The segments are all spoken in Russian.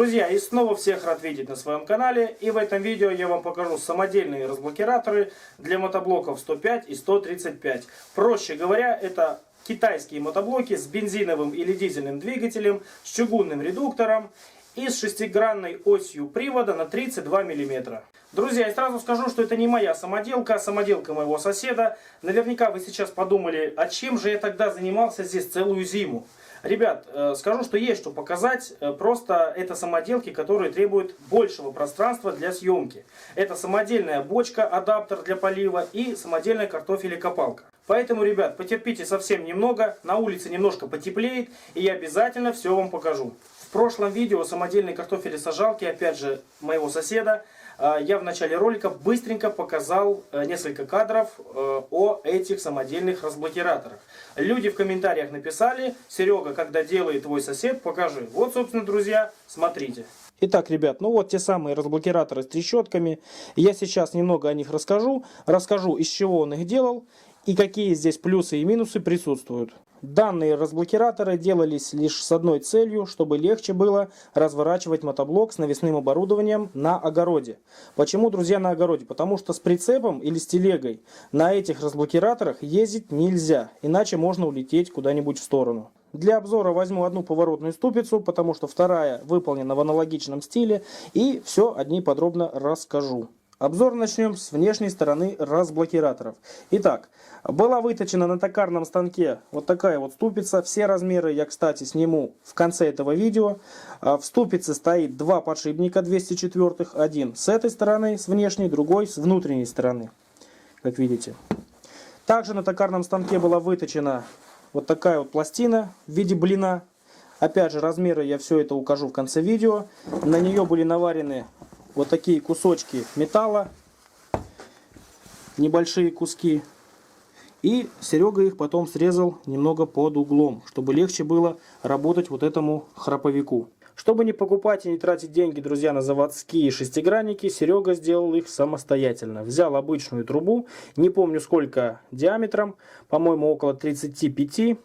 Друзья, и снова всех рад видеть на своем канале. И в этом видео я вам покажу самодельные разблокираторы для мотоблоков 105 и 135. Проще говоря, это китайские мотоблоки с бензиновым или дизельным двигателем, с чугунным редуктором и с шестигранной осью привода на 32 мм. Друзья, я сразу скажу, что это не моя самоделка, а самоделка моего соседа. Наверняка вы сейчас подумали, а чем же я тогда занимался здесь целую зиму? Ребят, скажу, что есть что показать, просто это самоделки, которые требуют большего пространства для съемки. Это самодельная бочка, адаптер для полива и самодельная картофелекопалка. Поэтому, ребят, потерпите совсем немного, на улице немножко потеплеет, и я обязательно все вам покажу. В прошлом видео самодельной картофелесажалки, опять же, моего соседа, я в начале ролика быстренько показал несколько кадров о этих самодельных разблокираторах. Люди в комментариях написали: Серега, когда делает твой сосед, покажи. Вот, собственно, друзья, смотрите. Итак, ребят, ну вот те самые разблокираторы с трещотками. Я сейчас немного о них расскажу. Расскажу, из чего он их делал и какие здесь плюсы и минусы присутствуют. Данные разблокираторы делались лишь с одной целью, чтобы легче было разворачивать мотоблок с навесным оборудованием на огороде. Почему, друзья, на огороде? Потому что с прицепом или с телегой на этих разблокираторах ездить нельзя, иначе можно улететь куда-нибудь в сторону. Для обзора возьму одну поворотную ступицу, потому что вторая выполнена в аналогичном стиле, и все о ней подробно расскажу. Обзор начнем с внешней стороны разблокираторов. Итак, была выточена на токарном станке вот такая вот ступица. Все размеры я, кстати, сниму в конце этого видео. В ступице стоит два подшипника 204-х. Один с этой стороны, с внешней, другой с внутренней стороны, как видите. Также на токарном станке была выточена вот такая вот пластина в виде блина. Опять же, размеры я все это укажу в конце видео. На нее были наварены вот такие кусочки металла, небольшие куски. И Серега их потом срезал немного под углом, чтобы легче было работать вот этому храповику. Чтобы не покупать и не тратить деньги, друзья, на заводские шестигранники, Серега сделал их самостоятельно. Взял обычную трубу, не помню сколько диаметром, по-моему около 35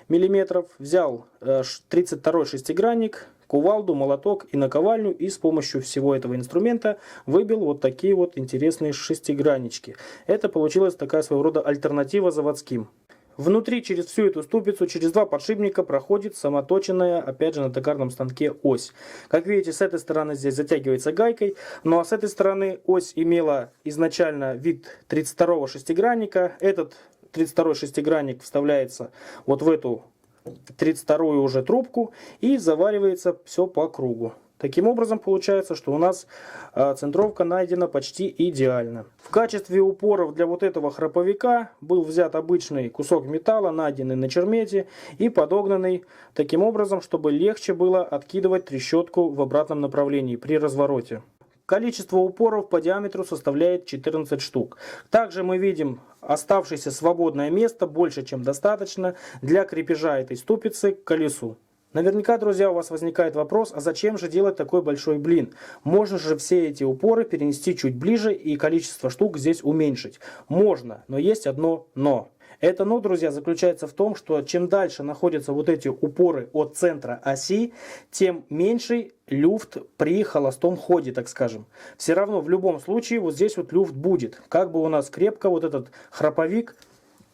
мм. Взял 32-й шестигранник, кувалду, молоток и наковальню, и с помощью всего этого инструмента выбил вот такие вот интересные шестиграннички. Это получилась такая своего рода альтернатива заводским. Внутри через всю эту ступицу, через два подшипника проходит самоточенная, опять же, на токарном станке ось. Как видите, с этой стороны здесь затягивается гайкой, ну а с этой стороны ось имела изначально вид 32-го шестигранника. Этот 32-й шестигранник вставляется вот в эту 32-ю уже трубку и заваривается все по кругу. Таким образом получается, что у нас центровка найдена почти идеально. В качестве упоров для вот этого храповика был взят обычный кусок металла, найденный на чермете и подогнанный таким образом, чтобы легче было откидывать трещотку в обратном направлении при развороте. Количество упоров по диаметру составляет 14 штук. Также мы видим оставшееся свободное место, больше чем достаточно, для крепежа этой ступицы к колесу. Наверняка, друзья, у вас возникает вопрос, а зачем же делать такой большой блин? Можно же все эти упоры перенести чуть ближе и количество штук здесь уменьшить. Можно, но есть одно но. Это но, друзья, заключается в том, что чем дальше находятся вот эти упоры от центра оси, тем меньший люфт при холостом ходе, так скажем. Все равно в любом случае вот здесь вот люфт будет. Как бы у нас крепко вот этот храповик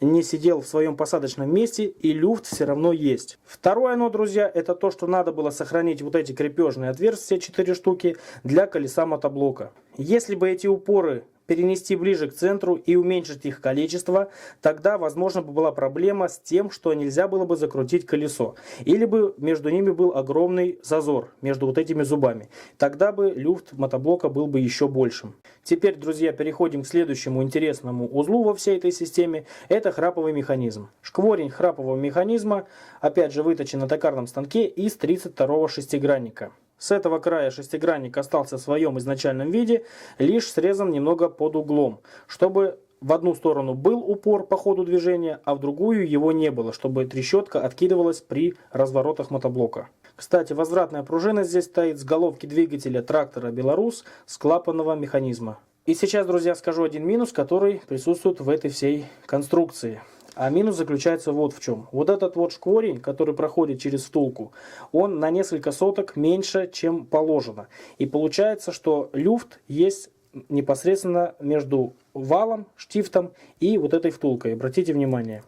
не сидел в своем посадочном месте, и люфт все равно есть. Второе но, друзья, это то, что надо было сохранить вот эти крепежные отверстия, 4 штуки, для колеса мотоблока. Если бы эти упоры перенести ближе к центру и уменьшить их количество, тогда, возможно, была проблема с тем, что нельзя было бы закрутить колесо. Или бы между ними был огромный зазор, между вот этими зубами. Тогда бы люфт мотоблока был бы еще большим. Теперь, друзья, переходим к следующему интересному узлу во всей этой системе. Это храповый механизм. Шкворень храпового механизма, опять же, выточен на токарном станке из 32-го шестигранника. С этого края шестигранник остался в своем изначальном виде, лишь срезан немного под углом, чтобы в одну сторону был упор по ходу движения, а в другую его не было, чтобы трещотка откидывалась при разворотах мотоблока. Кстати, возвратная пружина здесь стоит с головки двигателя трактора «Беларус» с клапанного механизма. И сейчас, друзья, скажу один минус, который присутствует в этой всей конструкции. А минус заключается вот в чем. Вот этот вот шкворень, который проходит через втулку, он на несколько соток меньше, чем положено. И получается, что люфт есть непосредственно между валом, штифтом и вот этой втулкой. Обратите внимание.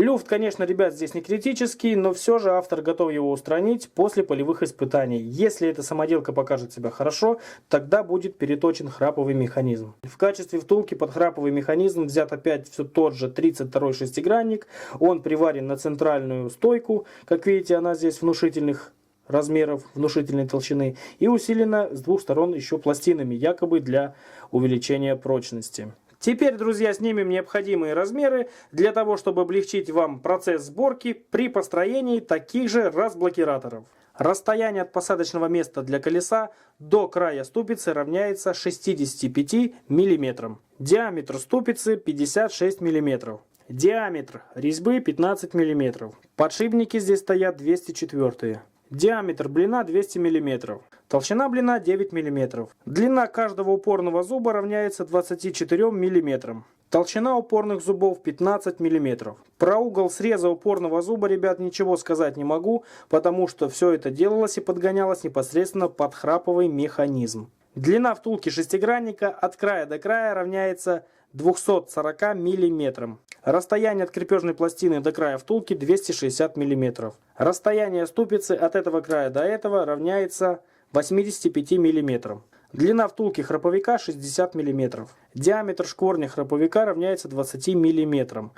Люфт, конечно, ребят, здесь не критический, но все же автор готов его устранить после полевых испытаний. Если эта самоделка покажет себя хорошо, тогда будет переточен храповый механизм. В качестве втулки под храповый механизм взят опять все тот же 32-й шестигранник. Он приварен на центральную стойку. Как видите, она здесь внушительных размеров, внушительной толщины. И усилена с двух сторон еще пластинами, якобы для увеличения прочности. Теперь, друзья, снимем необходимые размеры для того, чтобы облегчить вам процесс сборки при построении таких же разблокираторов. Расстояние от посадочного места для колеса до края ступицы равняется 65 мм. Диаметр ступицы 56 мм. Диаметр резьбы 15 мм. Подшипники здесь стоят 204. Диаметр блина 200 мм. Толщина блина 9 мм. Длина каждого упорного зуба равняется 24 мм. Толщина упорных зубов 15 мм. Про угол среза упорного зуба, ребят, ничего сказать не могу, потому что все это делалось и подгонялось непосредственно под храповый механизм. Длина втулки шестигранника от края до края равняется 240 мм. Расстояние от крепежной пластины до края втулки 260 мм. Расстояние ступицы от этого края до этого равняется 85 мм. Длина втулки храповика 60 мм. Диаметр шкворня храповика равняется 20 мм.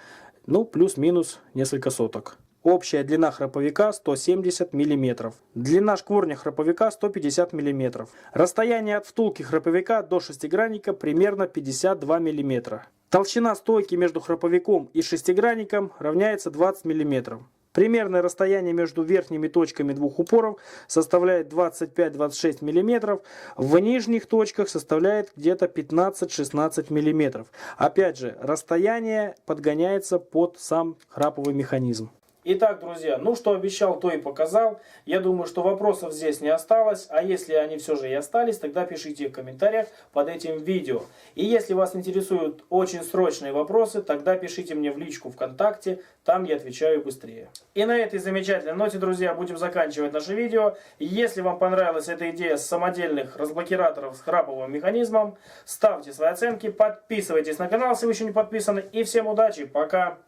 Ну, плюс-минус несколько соток. Общая длина храповика 170 мм. Длина шкворня храповика 150 мм. Расстояние от втулки храповика до шестигранника примерно 52 мм. Толщина стойки между храповиком и шестигранником равняется 20 мм. Примерное расстояние между верхними точками двух упоров составляет 25-26 мм. В нижних точках составляет где-то 15-16 мм. Опять же, расстояние подгоняется под сам храповый механизм. Итак, друзья, ну что обещал, то и показал. Я думаю, что вопросов здесь не осталось. А если они все же и остались, тогда пишите в комментариях под этим видео. И если вас интересуют очень срочные вопросы, тогда пишите мне в личку ВКонтакте. Там я отвечаю быстрее. И на этой замечательной ноте, друзья, будем заканчивать наше видео. Если вам понравилась эта идея с самодельных разблокираторов с храповым механизмом, ставьте свои оценки, подписывайтесь на канал, если вы еще не подписаны. И всем удачи, пока!